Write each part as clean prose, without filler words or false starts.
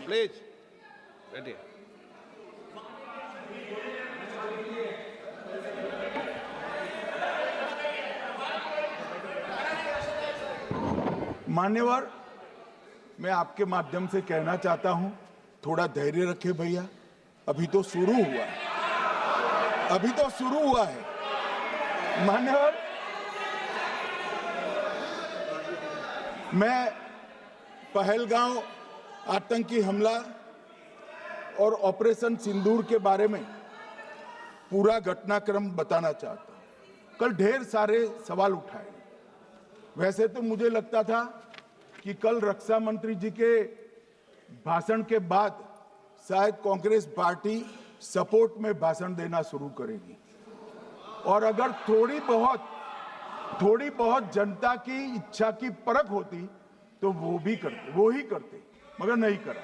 Please बैठिए। मान्यवर, मैं आपके माध्यम से कहना चाहता हूं, थोड़ा धैर्य रखे भैया, अभी तो शुरू हुआ है, अभी तो शुरू हुआ है। मान्यवर, मैं पहलगांव आतंकी हमला और ऑपरेशन सिंदूर के बारे में पूरा घटनाक्रम बताना चाहता हूं। कल ढेर सारे सवाल उठाए। वैसे तो मुझे लगता था कि कल रक्षा मंत्री जी के भाषण के बाद शायद कांग्रेस पार्टी सपोर्ट में भाषण देना शुरू करेगी और अगर थोड़ी बहुत जनता की इच्छा की परख होती तो वो ही करते, मगर नहीं करा,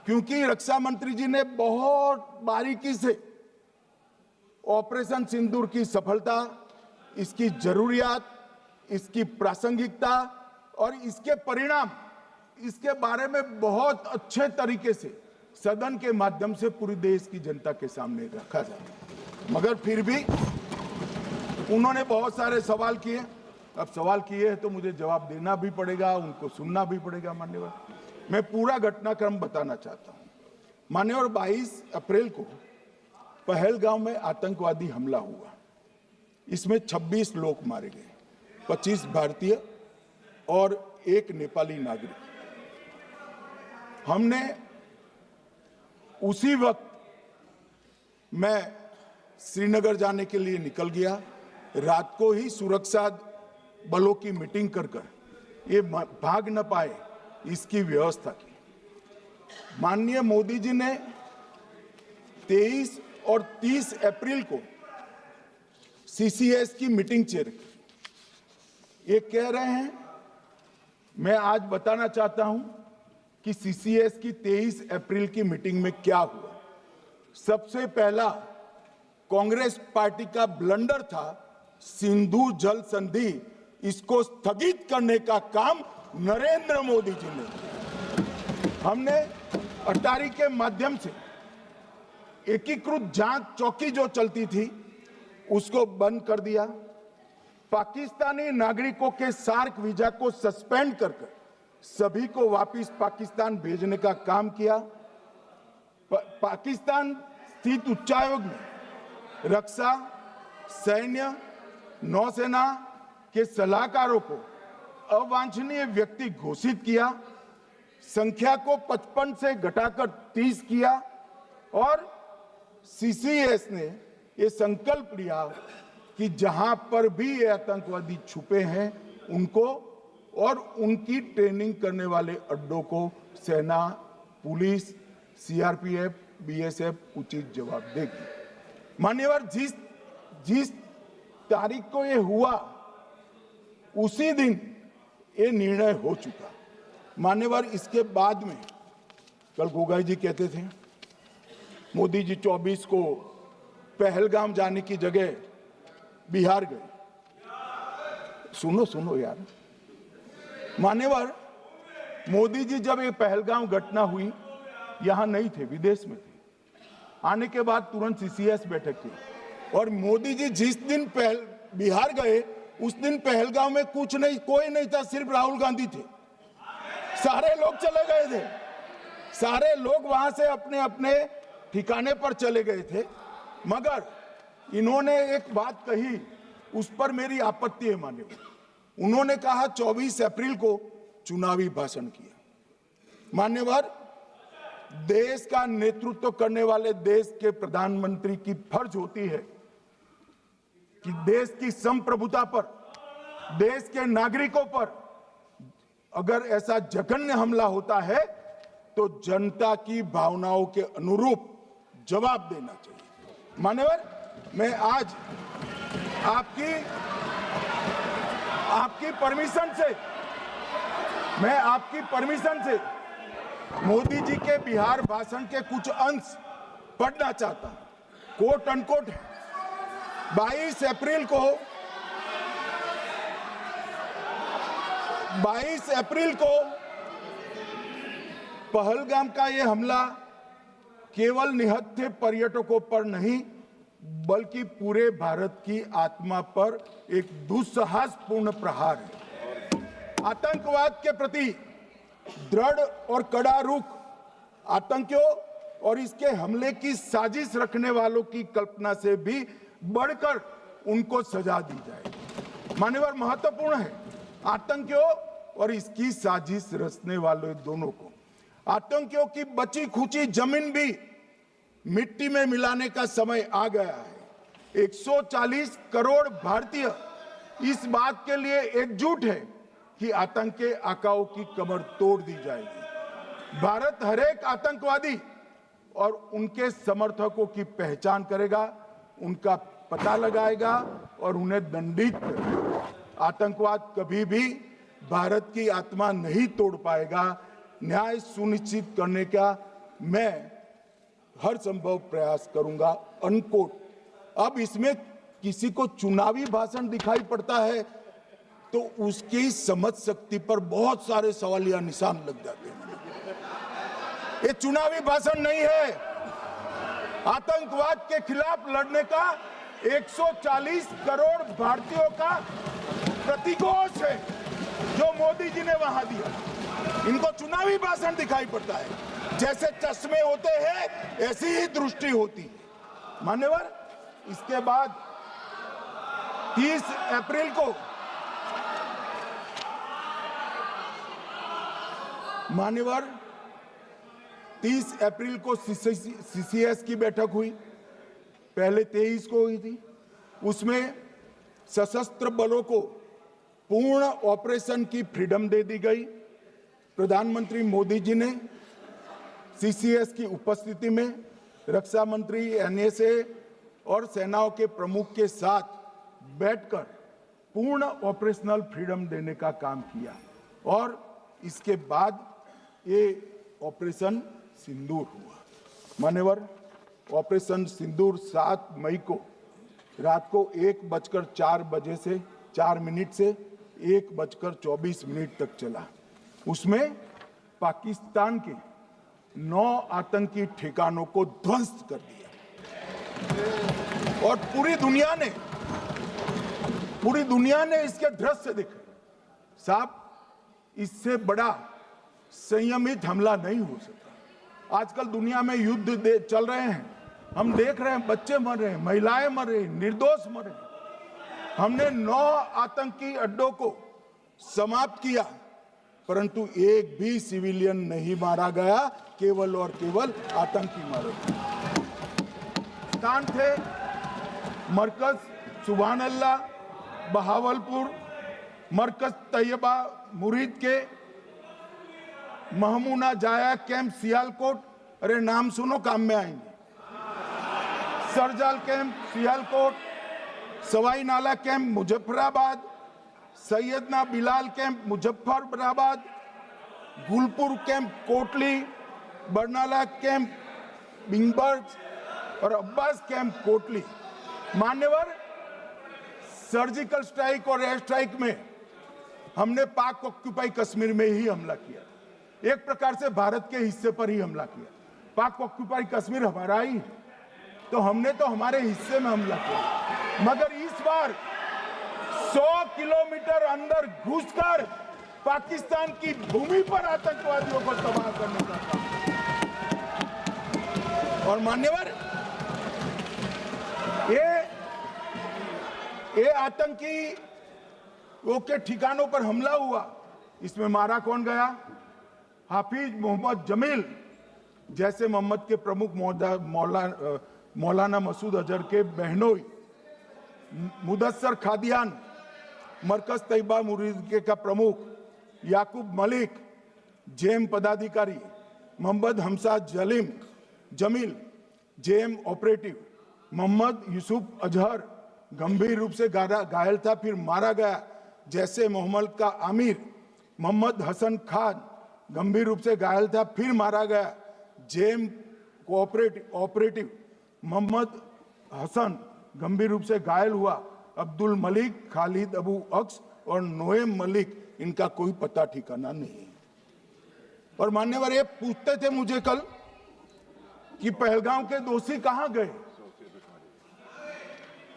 क्योंकि रक्षा मंत्री जी ने बहुत बारीकी से ऑपरेशन सिंदूर की सफलता, इसकी जरूरियात, इसकी प्रासंगिकता और इसके परिणाम, इसके बारे में बहुत अच्छे तरीके से सदन के माध्यम से पूरी देश की जनता के सामने रखा जाए। मगर फिर भी उन्होंने बहुत सारे सवाल किए। अब सवाल किए हैं तो मुझे जवाब देना भी पड़ेगा, उनको सुनना भी पड़ेगा। मान्यवर, मैं पूरा घटनाक्रम बताना चाहता हूं। मान्यवर, 22 अप्रैल को पहलगांव में आतंकवादी हमला हुआ। इसमें 26 लोग मारे गए, 25 भारतीय और 1 नेपाली नागरिक। हमने उसी वक्त मैं श्रीनगर जाने के लिए निकल गया। रात को ही सुरक्षा बलों की मीटिंग कर ये भाग न पाए इसकी व्यवस्था की। माननीय मोदी जी ने 23 और 30 अप्रैल को सीसीएस की मीटिंग चेयर की। ये कह रहे हैं, मैं आज बताना चाहता हूं कि सीसीएस की 23 अप्रैल की मीटिंग में क्या हुआ। सबसे पहला कांग्रेस पार्टी का ब्लंडर था सिंधु जल संधि, इसको स्थगित करने का काम नरेंद्र मोदी जी ने किया। हमने अटारी के माध्यम से एकीकृत जांच चौकी जो चलती थी उसको बंद कर दिया। पाकिस्तानी नागरिकों के सार्क वीजा को सस्पेंड कर सभी को वापस पाकिस्तान भेजने का काम किया। पाकिस्तान स्थित उच्चायोग ने रक्षा, सैन्य, नौसेना के सलाहकारों को अवांछनीय व्यक्ति घोषित किया, संख्या को 55 से घटाकर 30 किया और सीसीएस ने ये संकल्प लिया कि जहां पर भी ये आतंकवादी छुपे हैं उनको और उनकी ट्रेनिंग करने वाले अड्डों को सेना, पुलिस, सीआरपीएफ, बीएसएफ उचित जवाब देगी। मान्यवर, जिस तारीख को ये हुआ उसी दिन ये निर्णय हो चुका। मान्यवर, इसके बाद में कल गोगाई जी कहते थे मोदी जी 24 को पहलगाम जाने की जगह बिहार गए। सुनो यार। मान्यवर, मोदी जी जब ये पहलगाम घटना हुई यहां नहीं थे, विदेश में थे। आने के बाद तुरंत सीसीएस बैठक की और मोदी जी जिस दिन बिहार गए उस दिन पहलगाम में कोई नहीं था, सिर्फ राहुल गांधी थे। सारे लोग चले गए थे, सारे लोग वहां से अपने अपने ठिकाने पर चले गए थे। मगर इन्होंने एक बात कही, उस पर मेरी आपत्ति है। मान्यवर, उन्होंने कहा 24 अप्रैल को चुनावी भाषण किया। मान्यवर, देश का नेतृत्व करने वाले देश के प्रधानमंत्री की फर्ज होती है कि देश की संप्रभुता पर, देश के नागरिकों पर अगर ऐसा जघन्य हमला होता है तो जनता की भावनाओं के अनुरूप जवाब देना चाहिए। मान्यवर, मैं आज आपकी परमिशन से मोदी जी के बिहार भाषण के कुछ अंश पढ़ना चाहता हूं। कोट अनकोट है। 22 अप्रैल को 22 अप्रैल को पहलगाम का ये हमला केवल निहत्थे पर्यटकों पर नहीं बल्कि पूरे भारत की आत्मा पर एक दुस्साहसपूर्ण प्रहार है। आतंकवाद के प्रति दृढ़ और कड़ा रुख आतंकियों और इसके हमले की साजिश रखने वालों की कल्पना से भी बढ़कर उनको सजा दी जाए। मान्यवर, महत्वपूर्ण है आतंकियों और इसकी साजिश रचने वाले दोनों को। आतंकियों की बची खुची जमीन भी मिट्टी में मिलाने का समय आ गया है। 140 करोड़ भारतीय इस बात के लिए एकजुट है कि आतंक के आकाओं की कमर तोड़ दी जाएगी। भारत हरेक आतंकवादी और उनके समर्थकों की पहचान करेगा, उनका पता लगाएगा और उन्हें दंडित करेगा। आतंकवाद कभी भी भारत की आत्मा नहीं तोड़ पाएगा। न्याय सुनिश्चित करने का मैं हर संभव प्रयास करूंगा। अनकोट। अब इसमें किसी को चुनावी भाषण दिखाई पड़ता है तो उसकी समझ शक्ति पर बहुत सारे सवालिया निशान लग जाते हैं। ये चुनावी भाषण नहीं है, आतंकवाद के खिलाफ लड़ने का 140 करोड़ भारतीयों का प्रतिघोष है जो मोदी जी ने वहां दिया। इनको चुनावी भाषण दिखाई पड़ता है। जैसे चश्मे होते हैं ऐसी ही दृष्टि होती है। मान्यवर, इसके बाद 30 अप्रैल को मान्यवर 30 अप्रैल को सीसीएस की बैठक हुई। पहले 23 को हुई थी। उसमें सशस्त्र बलों को पूर्ण ऑपरेशन की फ्रीडम दे दी गई। प्रधानमंत्री मोदी जी ने सीसीएस की उपस्थिति में रक्षा मंत्री, एनएसए और सेनाओं के प्रमुख के साथ बैठकर पूर्ण ऑपरेशनल फ्रीडम देने का काम किया और इसके बाद ये ऑपरेशन सिंदूर हुआ। मान्यवर, ऑपरेशन सिंदूर 7 मई को रात को 1:04 से 4 मिनट से 1:24 तक चला। उसमें पाकिस्तान के 9 आतंकी ठिकानों को ध्वस्त कर दिया और पूरी दुनिया ने इसके दृश्य देखे। साहब, इससे बड़ा संयमित हमला नहीं हो सकता। आजकल दुनिया में युद्ध चल रहे हैं, हम देख रहे हैं, बच्चे मर रहे हैं, महिलाएं मर रही, निर्दोष मर रहे। हमने 9 आतंकी अड्डों को समाप्त किया परंतु एक भी सिविलियन नहीं मारा गया, केवल और केवल आतंकी मारे। स्थान थे मरकज सुभान अल्लाह बहावलपुर, मरकज तैयबा मुरीद के, महमूना जाया कैंप सियालकोट, अरे नाम सुनो काम में आएंगे, सरजाल camp Sialkot, Sawai Nala camp Muzaffarabad, Syedna Bilal camp Muzaffarabad, Gulpur camp Kotli, Barnala camp बिंगबर्ग और अब्बास कैंप कोटली। मान्यवर, सर्जिकल स्ट्राइक और एयर स्ट्राइक में हमने पाक ऑक्यूपाई कश्मीर में ही हमला किया। एक प्रकार से भारत के हिस्से पर ही हमला किया। पाक ऑक्यूपाई कश्मीर हमारा ही है, तो हमने तो हमारे हिस्से में हमला किया। मगर इस बार 100 किलोमीटर अंदर घुसकर पाकिस्तान की भूमि पर आतंकवादियों को तबाह करने का काम। और मान्यवर, ये आतंकी के ठिकानों पर हमला हुआ, इसमें मारा कौन गया? हाफिज मोहम्मद जमील जैसे मोहम्मद के प्रमुख मौलाना मसूद अजहर के बहनोई, मुदस्सर खादियान मरकज तैयबा मुरीद का प्रमुख, याकूब मलिक जेएम पदाधिकारी, मोहम्मद हमसा जमील जेएम ऑपरेटिव, मोहम्मद यूसुफ अजहर गंभीर रूप से घायल था फिर मारा गया, जैसे मोहम्मद का आमिर, मोहम्मद हसन खान गंभीर रूप से घायल था फिर मारा गया, जेएम ऑपरेटिव मोहम्मद हसन गंभीर रूप से घायल हुआ अब्दुल मलिक, खालिद अबू अक्स और नोएम मलिक, इनका कोई पता ठिकाना नहीं है। और मान्यवर ये पूछते थे मुझे कल कि पहलगांव के दोषी कहां गए,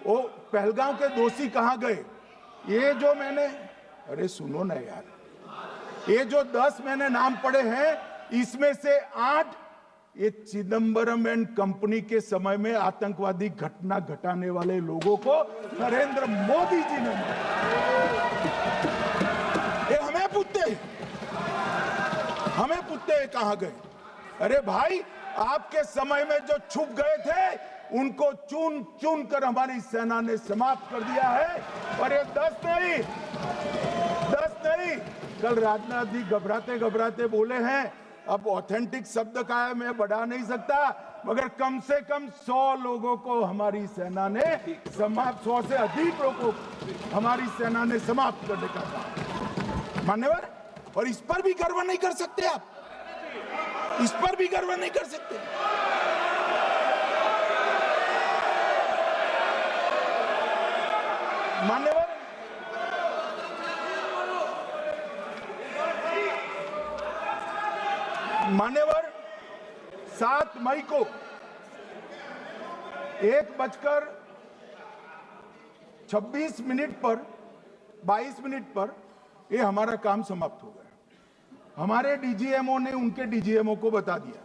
वो पहलगांव के दोषी कहां गए। ये जो मैंने, अरे सुनो ना यार, ये जो 10 मैंने नाम पढ़े हैं, इसमें से 8 ये चिदंबरम एंड कंपनी के समय में आतंकवादी घटना घटाने वाले लोगों को नरेंद्र मोदी जी ने मारा। ये हमें पूछते हैं कहां गए। अरे भाई, आपके समय में जो छुप गए थे उनको चुन चुन कर हमारी सेना ने समाप्त कर दिया है। और ये 10 नहीं, कल राजनाथ जी घबराते घबराते बोले हैं, अब ऑथेंटिक शब्द का है, मैं बढ़ा नहीं सकता, मगर कम से कम 100 लोगों को हमारी सेना ने समाप्त, 100 से अधिक लोगों को हमारी सेना ने समाप्त करने का कहा। मान्यवर, और इस पर भी गर्व नहीं कर सकते आप, इस पर भी गर्व नहीं कर सकते। मान्यवर 7 मई को 1:26 पर 22 मिनट पर ये हमारा काम समाप्त हो गया। हमारे डीजीएमओ ने उनके डीजीएमओ को बता दिया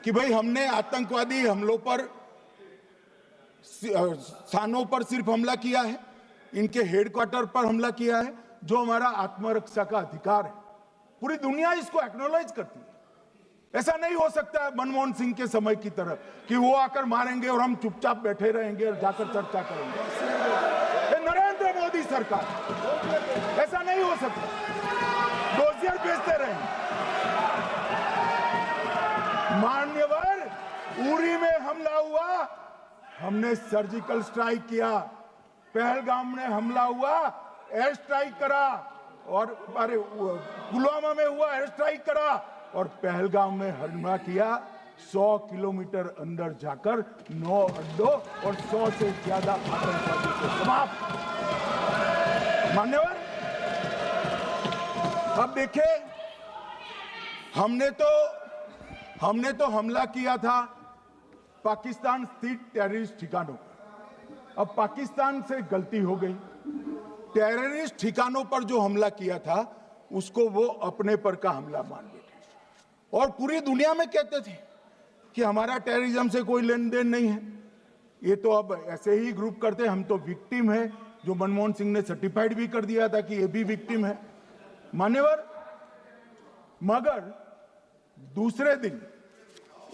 कि भाई हमने आतंकवादी हमलों पर, स्थानों पर सिर्फ हमला किया है, इनके हेडक्वार्टर पर हमला किया है, जो हमारा आत्मरक्षा का अधिकार है। पूरी दुनिया इसको एक्नॉलेज करती है। ऐसा नहीं हो सकता है मनमोहन सिंह के समय की तरह कि वो आकर मारेंगे और हम चुपचाप बैठे रहेंगे और जाकर चर्चा करेंगे। ये नरेंद्र मोदी सरकार, ऐसा नहीं हो सकता। डोजियर भेजते रहेंगे। मान्यवर, उरी में हमला हुआ, हमने सर्जिकल स्ट्राइक किया। पहलगाम में हमला हुआ, एयर स्ट्राइक करा, और अरे पुलवामा में हुआ, एयर स्ट्राइक करा, और पहलगाम में हमला किया। 100 किलोमीटर अंदर जाकर 9 अड्डों और 100 से ज्यादा आतंकवादी को समाप्त। मान्यवर, अब देखिए, हमने तो हमला किया था पाकिस्तान स्थित टेररिस्ट ठिकानों पर। अब पाकिस्तान से गलती हो गई, टेररिस्ट ठिकानों पर जो हमला किया था उसको वो अपने पर का हमला मान बैठे, और पूरी दुनिया में कहते थे कि हमारा टेररिज्म से कोई लेन देन नहीं है। ये तो अब ऐसे ही ग्रुप करते, हम तो विक्टिम है, जो मनमोहन सिंह ने सर्टिफाइड भी कर दिया था कि ये भी विक्टिम है। मान्यवर, मगर दूसरे दिन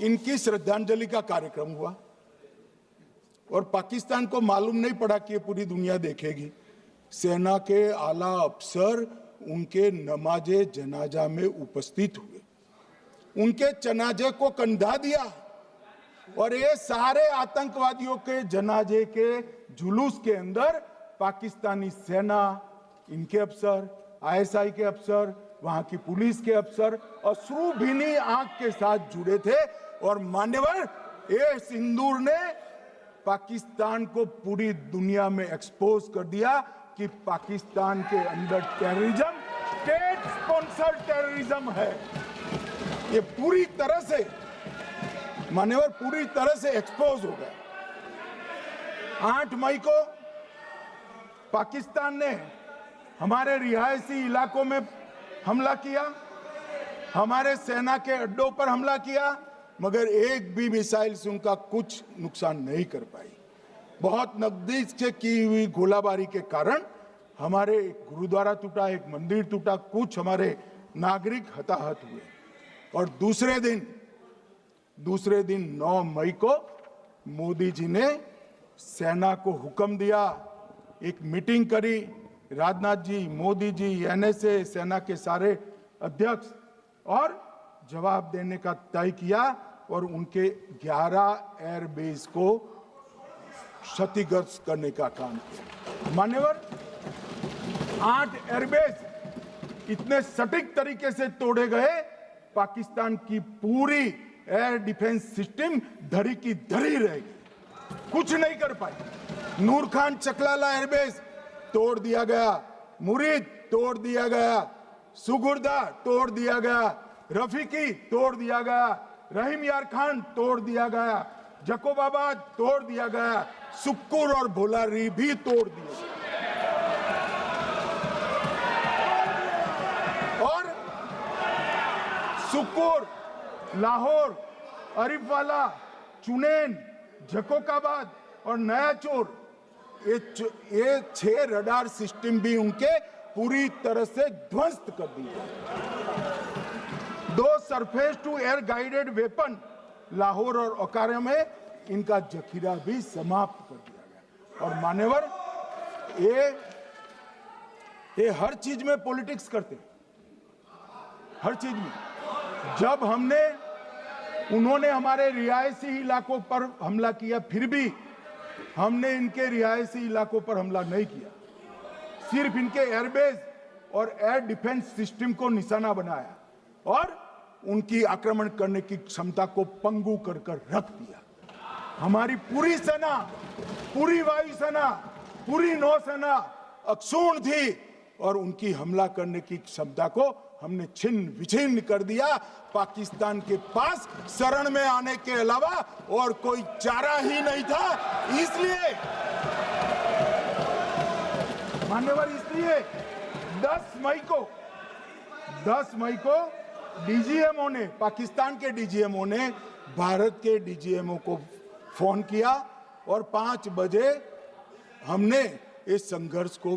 इनकी श्रद्धांजलि का कार्यक्रम हुआ और पाकिस्तान को मालूम नहीं पड़ा कि ये पूरी दुनिया देखेगी। सेना के आला अफसर उनके नमाजे जनाजा में उपस्थित हुए, उनके जनाजे को कंधा दिया, और ये सारे आतंकवादियों के जनाजे के जुलूस के अंदर पाकिस्तानी सेना, इनके अफसर, आईएसआई के अफसर, वहां की पुलिस के अफसर अश्रुभीनी आंख के साथ जुड़े थे। और मान्यवर, ये सिंदूर ने पाकिस्तान को पूरी दुनिया में एक्सपोज कर दिया कि पाकिस्तान के अंदर टेररिज्म स्टेट स्पॉन्सर्ड टेररिज्म है। ये पूरी तरह से, मान्यवर, पूरी तरह से एक्सपोज हो गया। 8 मई को पाकिस्तान ने हमारे रिहायशी इलाकों में हमला किया, हमारे सेना के अड्डों पर हमला किया, मगर एक भी मिसाइल से उनका कुछ नुकसान नहीं कर पाई। बहुत नजदीक से की हुई गोलाबारी के कारण हमारे एक गुरुद्वारा टूटा, एक मंदिर टूटा, कुछ हमारे नागरिक हताहत हुए। और दूसरे दिन 9 मई को मोदी जी ने सेना को हुक्म दिया, एक मीटिंग करी, राजनाथ जी, मोदी जी, एनएसए, सेना के सारे अध्यक्ष, और जवाब देने का तय किया और उनके 11 एयरबेस को क्षतिग्रस्त करने का काम किया। मान्यवर, 8 एयरबेस इतने सटीक तरीके से तोड़े गए, पाकिस्तान की पूरी एयर डिफेंस सिस्टम धरी की धरी रह गई, कुछ नहीं कर पाई। नूर खान चकलाला एयरबेस तोड़ दिया गया, मुरीद तोड़ दिया गया, सुगुर्दा तोड़ दिया गया, रफीकी तोड़ दिया गया, रहीम यार खान तोड़ दिया गया, जकोबाबाद तोड़ दिया गया, सुक्कुर और भोलारी भी तोड़ दिया गया। और सुक्कुर, लाहौर, अरिफवाला, चुनेन, झकोकाबाद और नया चोर, ये 6 रडार सिस्टम भी उनके पूरी तरह से ध्वस्त कर दिए। 2 surface to air guided weapon Lahore और ओकारा में इनका जखीरा भी समाप्त कर दिया गया। और मान्यवर, ये हर चीज में पॉलिटिक्स करते, हर चीज में। जब उन्होंने हमारे रिहायशी इलाकों पर हमला किया, फिर भी हमने इनके रिहायशी इलाकों पर हमला नहीं किया, सिर्फ इनके एयरबेस और एयर डिफेंस सिस्टम को निशाना बनाया और उनकी आक्रमण करने की क्षमता को पंगु कर रख दिया। हमारी पूरी सेना, पूरी वायुसेना, पूरी नौसेना अक्षुण्ण थी और उनकी हमला करने की क्षमता को हमने छिन्न विछिन्न कर दिया। पाकिस्तान के पास शरण में आने के अलावा और कोई चारा ही नहीं था। इसलिए मान्यवर, इसलिए 10 मई को डीजीएमओ ने, पाकिस्तान के डीजीएमओ ने भारत के डीजीएमओ को फोन किया और 5 बजे हमने इस संघर्ष को